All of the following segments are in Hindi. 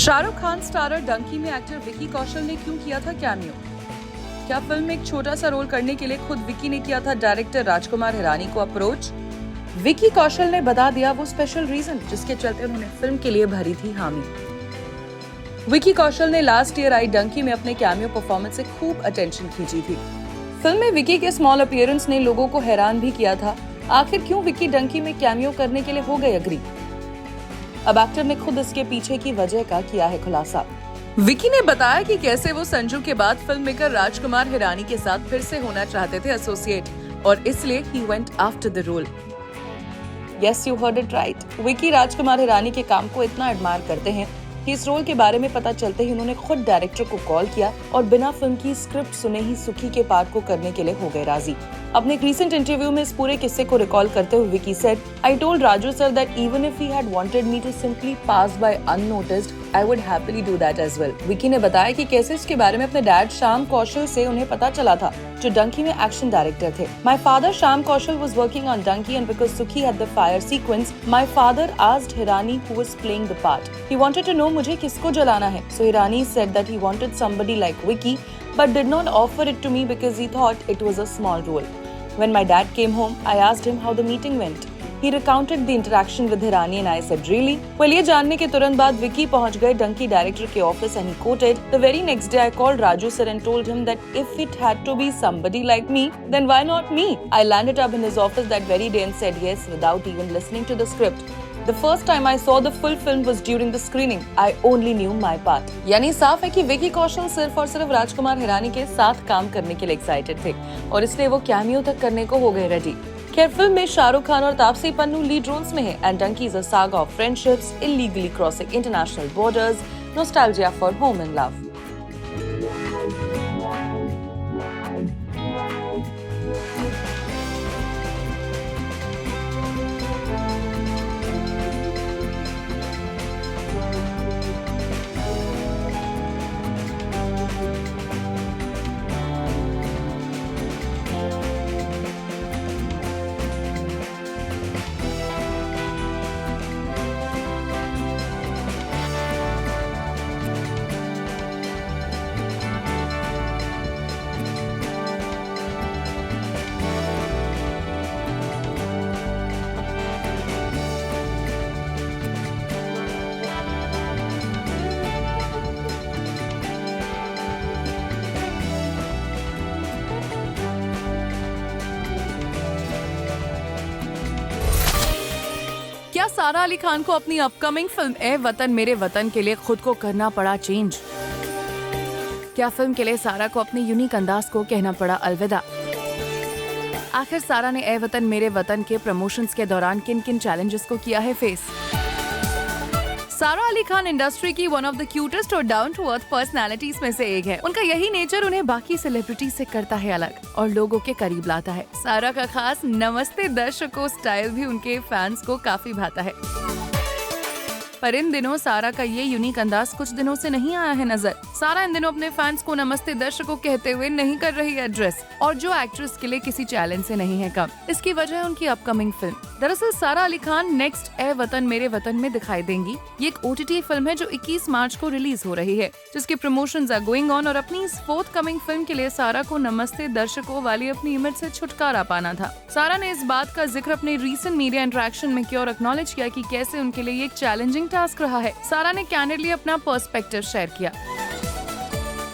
शाहरुख खान स्टारर डंकी में एक्टर विकी कौशल ने क्यों किया था कैमियो? क्या फिल्म में एक छोटा सा रोल करने के लिए खुद विकी ने किया था डायरेक्टर राजकुमार हिरानी को अप्रोच? विकी कौशल ने बता दिया वो स्पेशल रीजन जिसके चलते उन्होंने फिल्म के लिए भरी थी हामी। विकी कौशल ने लास्ट ईयर आई डंकी में अपने कैमियो परफॉर्मेंस से खूब अटेंशन खींची थी। फिल्म में विकी के स्मॉल अपीयरेंस ने लोगों को हैरान भी किया था। आखिर क्यों विकी डंकी में कैमियो करने के लिए हो गए अग्री? अब एक्टर ने खुद इसके पीछे की वजह का किया है खुलासा। विकी ने बताया कि कैसे वो संजू के बाद फिल्म मेकर राजकुमार हिरानी के साथ फिर से होना चाहते थे एसोसिएट और इसलिए ही went after the role. Yes, you heard it right. Vicky Rajkumar Hirani के काम को इतना एडमायर करते हैं कि इस रोल के बारे में पता चलते ही उन्होंने खुद डायरेक्टर को कॉल किया और बिना फिल्म की स्क्रिप्ट सुने ही सुखी के पार्ट को करने के लिए हो गए राजी। अपने एक रीसेंट इंटरव्यू में इस पूरे किस्से को रिकॉल करते हुए Vicky said, "I told Raju sir that even if he had wanted me to simply pass by unnoticed, I would happily do that as well." Vicky ने बताया कि कैसे इसके बारे में अपने डैड श्याम कौशल से उन्हें पता चला था, जो डंकी में एक्शन डायरेक्टर थे। My father Shyam Kaushal was working on Donkey and because Sukhi had the fire sequence, my father asked Hirani who was playing the part. He wanted to know मुझे किसको जलाना है. So Hirani said that he wanted somebody like Vicky, but did not offer it to me because he thought it was a small role. When my dad came home, I asked him how the meeting went. He recounted the interaction with Hirani and I said, "Really?" Well, ये जानने के तुरंत बाद विकी पहुंच गए डंकी डायरेक्टर के office and he quoted, "The very next day I called Raju sir and told him that if it had to be somebody like me, then why not me?" I landed up in his office that very day and said yes without even listening to the script. The first time I saw the full film was during the screening. I only knew my part. यानी साफ है कि विकी कौशल सिर्फ और सिर्फ राजकुमार हिरानी के साथ काम करने के लिए एक्साइटेड थे और इसलिए वो कैमियो तक करने को हो गए रेडी। खैर, फिल्म में शाहरुख खान और तापसी पन्नू लीड रोल्स में हैं and Dunki is a saga of friendships, illegally crossing international borders, nostalgia for home and love. क्या सारा अली खान को अपनी अपकमिंग फिल्म ए वतन मेरे वतन के लिए खुद को करना पड़ा चेंज? क्या फिल्म के लिए सारा को अपने यूनिक अंदाज को कहना पड़ा अलविदा? आखिर सारा ने ए वतन मेरे वतन के प्रमोशंस के दौरान किन किन चैलेंजेस को किया है फेस? सारा अली खान इंडस्ट्री की वन ऑफ द क्यूटेस्ट और डाउन टू अर्थ पर्सनालिटीज में से एक है। उनका यही नेचर उन्हें बाकी सेलिब्रिटी से करता है अलग और लोगों के करीब लाता है। सारा का खास नमस्ते दर्शकों स्टाइल भी उनके फैंस को काफी भाता है। पर इन दिनों सारा का ये यूनिक अंदाज कुछ दिनों से नहीं आया है नजर। सारा इन दिनों अपने फैंस को नमस्ते दर्शकों कहते हुए नहीं कर रही है एड्रेस और जो एक्ट्रेस के लिए किसी चैलेंज से नहीं है कम। इसकी वजह है उनकी अपकमिंग फिल्म। दरअसल सारा अली खान नेक्स्ट ए वतन मेरे वतन में दिखाई देंगी। ये एक OTT फिल्म है जो 21 मार्च को रिलीज हो रही है, जिसके प्रमोशंस आर गोइंग ऑन और अपनी इस फोर्थ कमिंग फिल्म के लिए सारा को नमस्ते दर्शकों वाली अपनी इमेज से छुटकारा पाना था। सारा ने इस बात का जिक्र अपने रीसेंट मीडिया इंटरेक्शन में किया और एक्नॉलेज किया कि कैसे उनके लिए ये एक चैलेंजिंग टास्क रहा है। सारा ने कैंडिडली अपना पर्सपेक्टिव शेयर किया।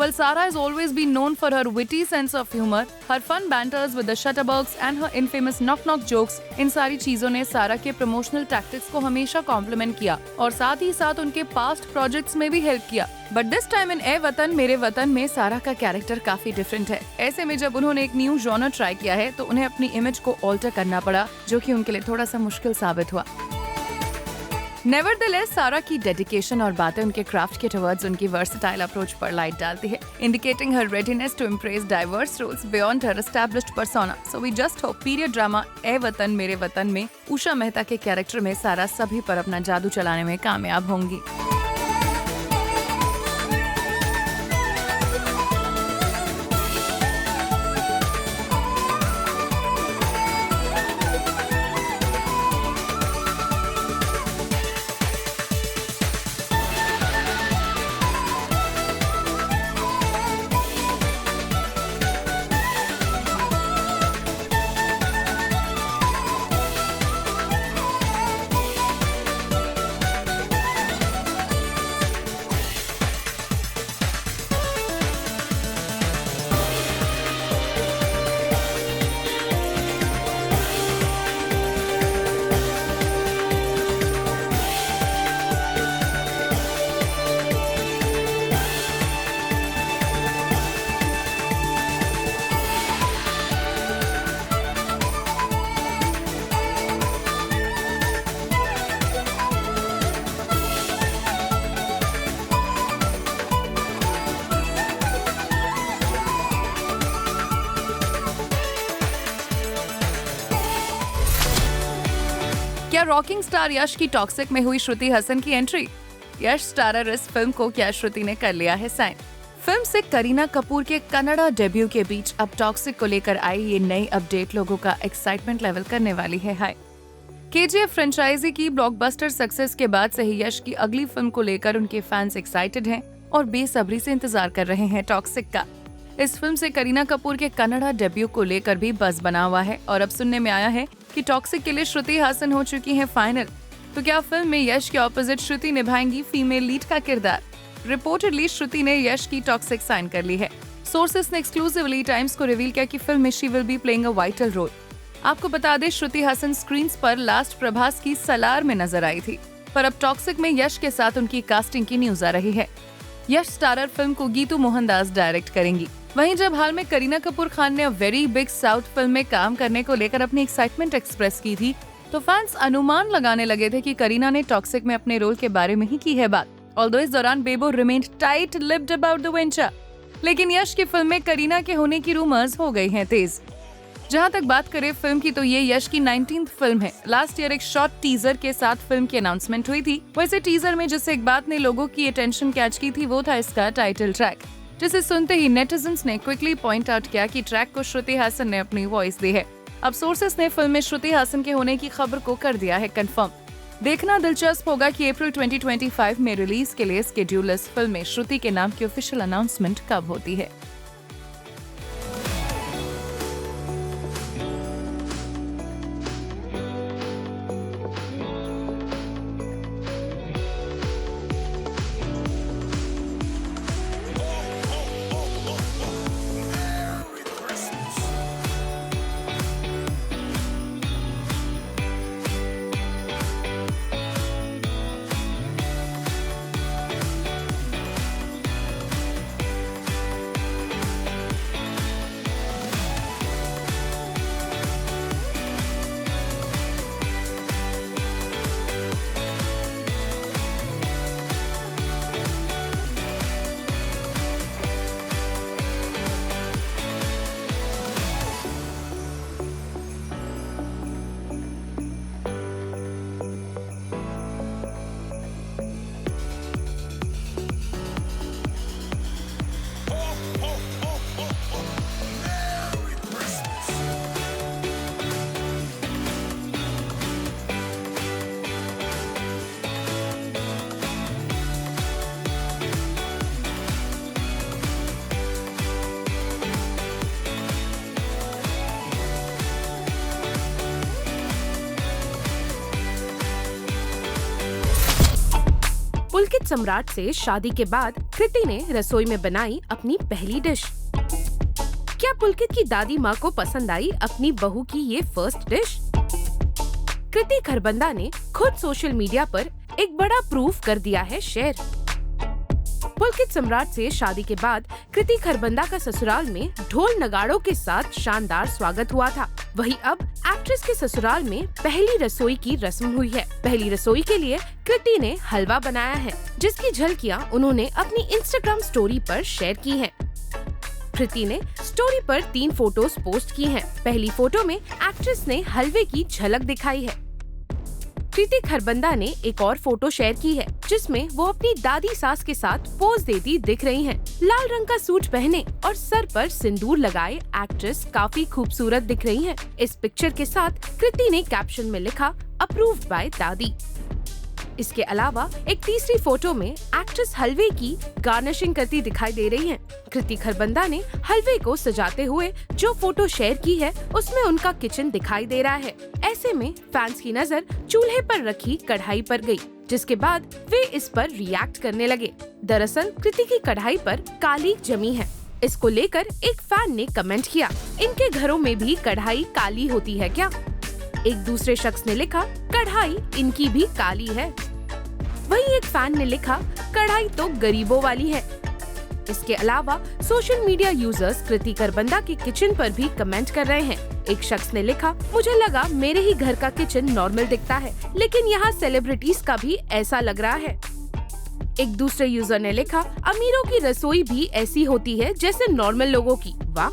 Well, Sara has always been known for her witty sense of humor, her fun banters with the Shutterbugs and her infamous knock-knock jokes। इन सारी चीजों ने सारा के प्रमोशनल टैक्टिक्स को हमेशा कॉम्प्लीमेंट किया और साथ ही साथ उनके पास्ट प्रोजेक्ट्स में भी हेल्प किया। बट दिस टाइम इन ए वतन मेरे वतन में सारा का कैरेक्टर काफी डिफरेंट है। ऐसे में जब उन्होंने एक न्यू जॉनर ट्राई किया है तो उन्हें अपनी इमेज को ऑल्टर करना पड़ा, जो कि उनके लिए थोड़ा सा मुश्किल साबित हुआ। नेवरदलेस सारा की डेडिकेशन और बातें उनके क्राफ्ट के टुवर्ड्स उनकी वर्सेटाइल अप्रोच पर लाइट डालती है, indicating her readiness to impress diverse roles beyond her established persona. So we just hope period drama Ae Watan Mere वतन में उषा मेहता के कैरेक्टर में सारा सभी पर अपना जादू चलाने में कामयाब होंगी। क्या रॉकिंग स्टार यश की टॉक्सिक में हुई श्रुति हसन की एंट्री? यश स्टारर इस फिल्म को क्या श्रुति ने कर लिया है साइन? फिल्म से करीना कपूर के कन्नड़ा डेब्यू के बीच अब टॉक्सिक को लेकर आई ये नई अपडेट लोगों का एक्साइटमेंट लेवल करने वाली है हाई। केजीएफ फ्रेंचाइजी की ब्लॉकबस्टर सक्सेस के बाद से ही यश की अगली फिल्म को लेकर उनके फैंस एक्साइटेड हैं और बेसब्री से इंतजार कर रहे हैं टॉक्सिक का। इस फिल्म से करीना कपूर के कन्नड़ा डेब्यू को लेकर भी बज़ बना हुआ है और अब सुनने में आया है कि टॉक्सिक के लिए श्रुति हासन हो चुकी हैं फाइनल। तो क्या फिल्म में यश के ऑपोजिट श्रुति निभाएंगी फीमेल लीड का किरदार? रिपोर्टेडली श्रुति ने यश की टॉक्सिक साइन कर ली है। सोर्सेस ने एक्सक्लूसिवली टाइम्स को रिवील किया कि फिल्म में she will be playing a vital role. आपको बता दें, श्रुति हासन स्क्रीन पर लास्ट प्रभास की सलार में नजर आई थी, पर अब टॉक्सिक में यश के साथ उनकी कास्टिंग की न्यूज आ रही है। यश स्टारर फिल्म को गीतू मोहनदास डायरेक्ट करेंगी। वहीं जब हाल में करीना कपूर खान ने वेरी बिग साउथ फिल्म में काम करने को लेकर अपनी एक्साइटमेंट एक्सप्रेस की थी, तो फैंस अनुमान लगाने लगे थे कि करीना ने टॉक्सिक में अपने रोल के बारे में ही की है बात। ऑल्दो इस दौरान Bebo remained tight lipped about the venture, लेकिन यश की फिल्म में करीना के होने की रूमर्स हो गई हैं तेज। जहां तक बात करें फिल्म की, तो ये यश की 19th फिल्म है। लास्ट ईयर एक शॉर्ट टीजर के साथ फिल्म की अनाउंसमेंट हुई थी। वैसे टीजर में जिस एक बात ने लोगों की अटेंशन कैच की थी वो था इसका टाइटल ट्रैक, जिसे सुनते ही नेटिजन्स ने क्विकली पॉइंट आउट किया कि ट्रैक को श्रुति हासन ने अपनी वॉइस दी है। अब सोर्सेस ने फिल्म में श्रुति हासन के होने की खबर को कर दिया है कंफर्म। देखना दिलचस्प होगा कि अप्रैल 2025 में रिलीज के लिए स्केड्यूल इस फिल्म में श्रुति के नाम की ऑफिशियल अनाउंसमेंट कब होती है। पुलकित सम्राट से शादी के बाद कृति ने रसोई में बनाई अपनी पहली डिश। क्या पुलकित की दादी माँ को पसंद आई अपनी बहू की ये फर्स्ट डिश? कृति खरबंदा ने खुद सोशल मीडिया पर एक बड़ा प्रूफ कर दिया है शेयर। पुलकित सम्राट से शादी के बाद कृति खरबंदा का ससुराल में ढोल नगाड़ों के साथ शानदार स्वागत हुआ था। वहीं अब एक्ट्रेस के ससुराल में पहली रसोई की रस्म हुई है। पहली रसोई के लिए कृति ने हलवा बनाया है, जिसकी झलकियां उन्होंने अपनी इंस्टाग्राम स्टोरी पर शेयर की हैं। कृति ने स्टोरी पर 3 फोटोज पोस्ट की हैं। पहली फोटो में एक्ट्रेस ने हलवे की झलक दिखाई है। कृति खरबंदा ने एक और फोटो शेयर की है, जिसमें वो अपनी दादी सास के साथ पोज देती दिख रही हैं। लाल रंग का सूट पहने और सर पर सिंदूर लगाए एक्ट्रेस काफी खूबसूरत दिख रही हैं। इस पिक्चर के साथ कृति ने कैप्शन में लिखा, अप्रूव्ड बाय दादी। इसके अलावा एक तीसरी फोटो में एक्ट्रेस हलवे की गार्निशिंग करती दिखाई दे रही हैं। कृति खरबंदा ने हलवे को सजाते हुए जो फोटो शेयर की है, उसमें उनका किचन दिखाई दे रहा है। ऐसे में फैंस की नजर चूल्हे पर रखी कढ़ाई पर गई, जिसके बाद वे इस पर रिएक्ट करने लगे। दरअसल कृति की कढ़ाई पर काली जमी है। इसको लेकर एक फैन ने कमेंट किया, इनके घरों में भी कढ़ाई काली होती है क्या? एक दूसरे शख्स ने लिखा, कढ़ाई इनकी भी काली है। वहीं एक फैन ने लिखा, कढ़ाई तो गरीबों वाली है। इसके अलावा सोशल मीडिया यूजर्स कृति खरबंदा के किचन पर भी कमेंट कर रहे हैं। एक शख्स ने लिखा, मुझे लगा मेरे ही घर का किचन नॉर्मल दिखता है, लेकिन यहाँ सेलिब्रिटीज का भी ऐसा लग रहा है। एक दूसरे यूजर ने लिखा, अमीरों की रसोई भी ऐसी होती है जैसे नॉर्मल लोगों की। वाह।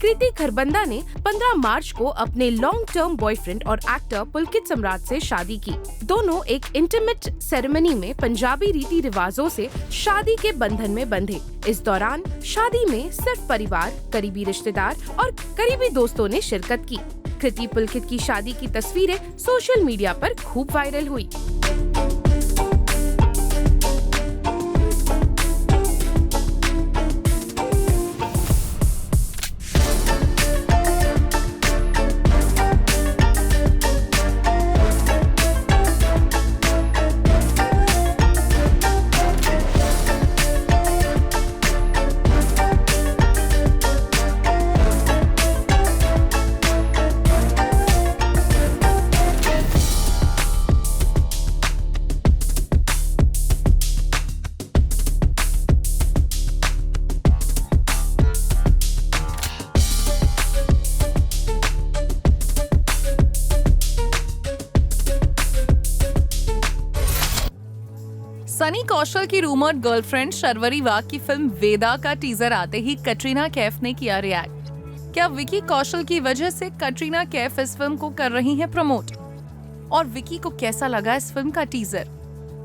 कृति खरबंदा ने 15 मार्च को अपने लॉन्ग टर्म बॉयफ्रेंड और एक्टर पुलकित सम्राट से शादी की। दोनों एक इंटीमेट सेरेमनी में पंजाबी रीति रिवाजों से शादी के बंधन में बंधे। इस दौरान शादी में सिर्फ परिवार, करीबी रिश्तेदार और करीबी दोस्तों ने शिरकत की। कृति पुलकित की शादी की तस्वीरें सोशल मीडिया पर खूब वायरल हुई। सनी कौशल की रूमर्ड गर्लफ्रेंड शर्वरी वाघ की फिल्म वेदा का टीजर आते ही कटरीना कैफ ने किया रिएक्ट। क्या विकी कौशल की वजह से कटरीना कैफ इस फिल्म को कर रही हैं प्रमोट? और विकी को कैसा लगा इस फिल्म का teaser?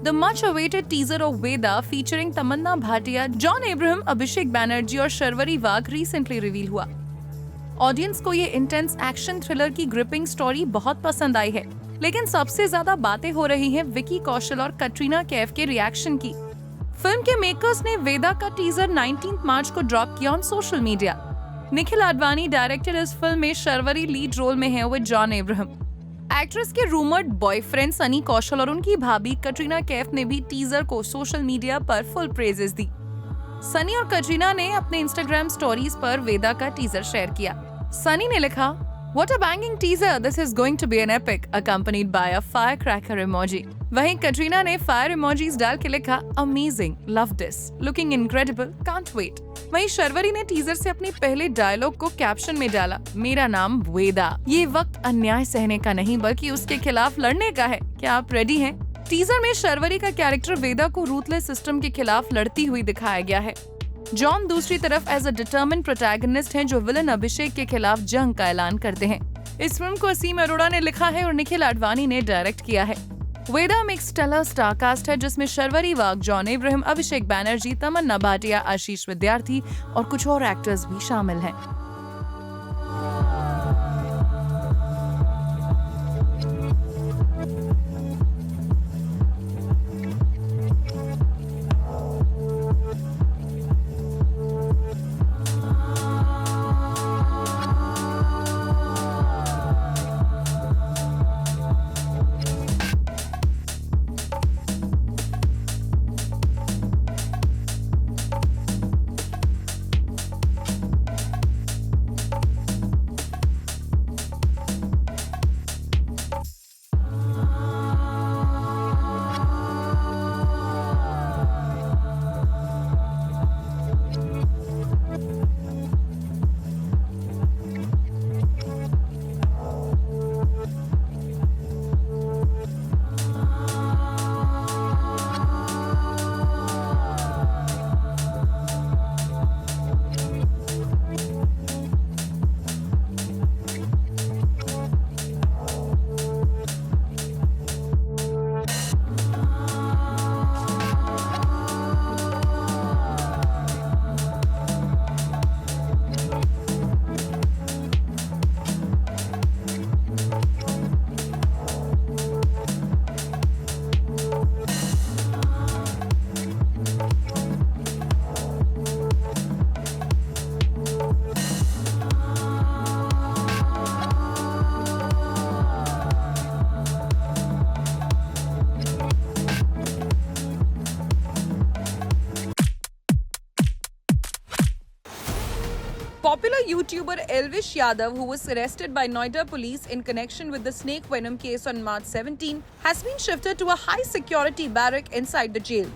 The much awaited teaser of Vedaa featuring Tamannaah Bhatia, John Abraham, Abhishek Banerjee और शर्वरी वाघ रिसेंटली रिवील हुआ। ऑडियंस को ये इंटेंस एक्शन थ्रिलर की ग्रिपिंग स्टोरी बहुत पसंद आई है, लेकिन सबसे ज्यादा बातें हो रही हैं विकी कौशल और कटरीना कैफ के रिएक्शन की। फिल्म के मेकर्स ने वेदा का टीजर 19 मार्च को ड्रॉप किया on social media. Nikhil Advani director इस फिल्म में शर्वरी लीड रोल में है विद जॉन अब्राहम। एक्ट्रेस के रूमर्ड बॉयफ्रेंड सनी कौशल और उनकी भाभी कटरीना कैफ ने भी टीजर को सोशल मीडिया पर फुल प्रेजेस दी। सनी और कटरीना ने अपने इंस्टाग्राम स्टोरीज पर वेदा का टीजर शेयर किया। सनी ने लिखा, What a banging teaser! This is going to be an epic, accompanied by a firecracker emoji. वहीं कटरीना ने फायर इमोजीज डाल के लिखा, Amazing, love this, looking incredible, can't wait. वहीं शर्वरी ने टीजर से अपने पहले डायलॉग को कैप्शन में डाला, मेरा नाम वेदा, ये वक्त अन्याय सहने का नहीं बल्कि उसके खिलाफ लड़ने का है, क्या आप रेडी हैं? टीजर में शर्वरी का कैरेक्टर वेदा को रूथलेस सिस्टम के खिलाफ लड़ती हुई दिखाया गया है। जॉन दूसरी तरफ एज अ डिटर्मिन्ड प्रोटैगनिस्ट हैं जो विलन अभिषेक के खिलाफ जंग का ऐलान करते हैं। इस फिल्म को असीम अरोड़ा ने लिखा है और निखिल आडवाणी ने डायरेक्ट किया है। वेदा में एक स्टेलर स्टारकास्ट है जिसमें शर्वरी वाघ, जॉन अब्राहम, अभिषेक बैनर्जी, तमन्ना भाटिया, आशीष विद्यार्थी और कुछ और एक्टर्स भी शामिल हैं। Popular YouTuber Elvish Yadav, who was arrested by Noida police in connection with the snake venom case on March 17, has been shifted to a high-security barrack inside the jail.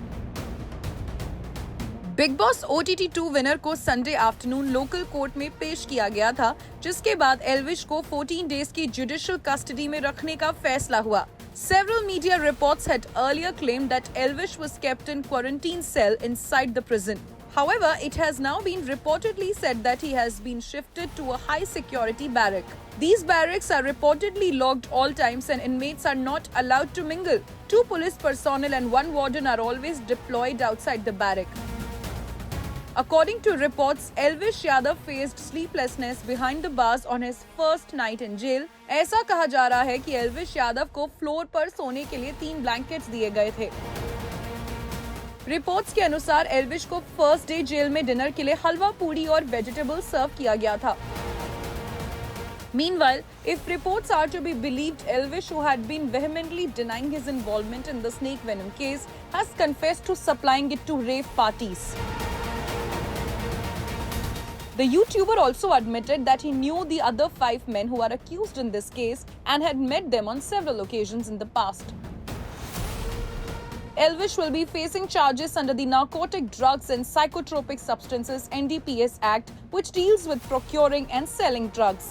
Big boss OTT2 winner को संडे आफ्टरनून लोकल कोर्ट में पेश किया गया था, जिसके बाद एल्विश को 14 डेज की जुडिशियल कस्टडी में रखने का फैसला हुआ। Several media reports had earlier claimed that Elvish was kept in quarantine cell inside the prison. However, it has now been reportedly said that he has been shifted to a high security barrack. These barracks are reportedly locked all times and inmates are not allowed to mingle. 2 police personnel and 1 warden are always deployed outside the barrack. According to reports, Elvish Yadav faced sleeplessness behind the bars on his first night in jail. ऐसा कहा जा रहा है कि एल्विश यादव को फ्लोर पर सोने के लिए 3 ब्लैंकेट्स दिए गए थे। रिपोर्ट्स के अनुसार एल्विश को फर्स्ट डे जेल में डिनर के लिए हलवा पूड़ी और वेजिटेबल सर्व किया गया था। Meanwhile, if reports are to be believed, Elvish, who had been vehemently denying his involvement in the snake venom case, has confessed to supplying it to rave parties. The YouTuber also admitted that he knew the other 5 men who are accused in this case and had met them on several occasions in the past. Elvish will be facing charges under the Narcotic Drugs and Psychotropic Substances (NDPS) Act, which deals with procuring and selling drugs.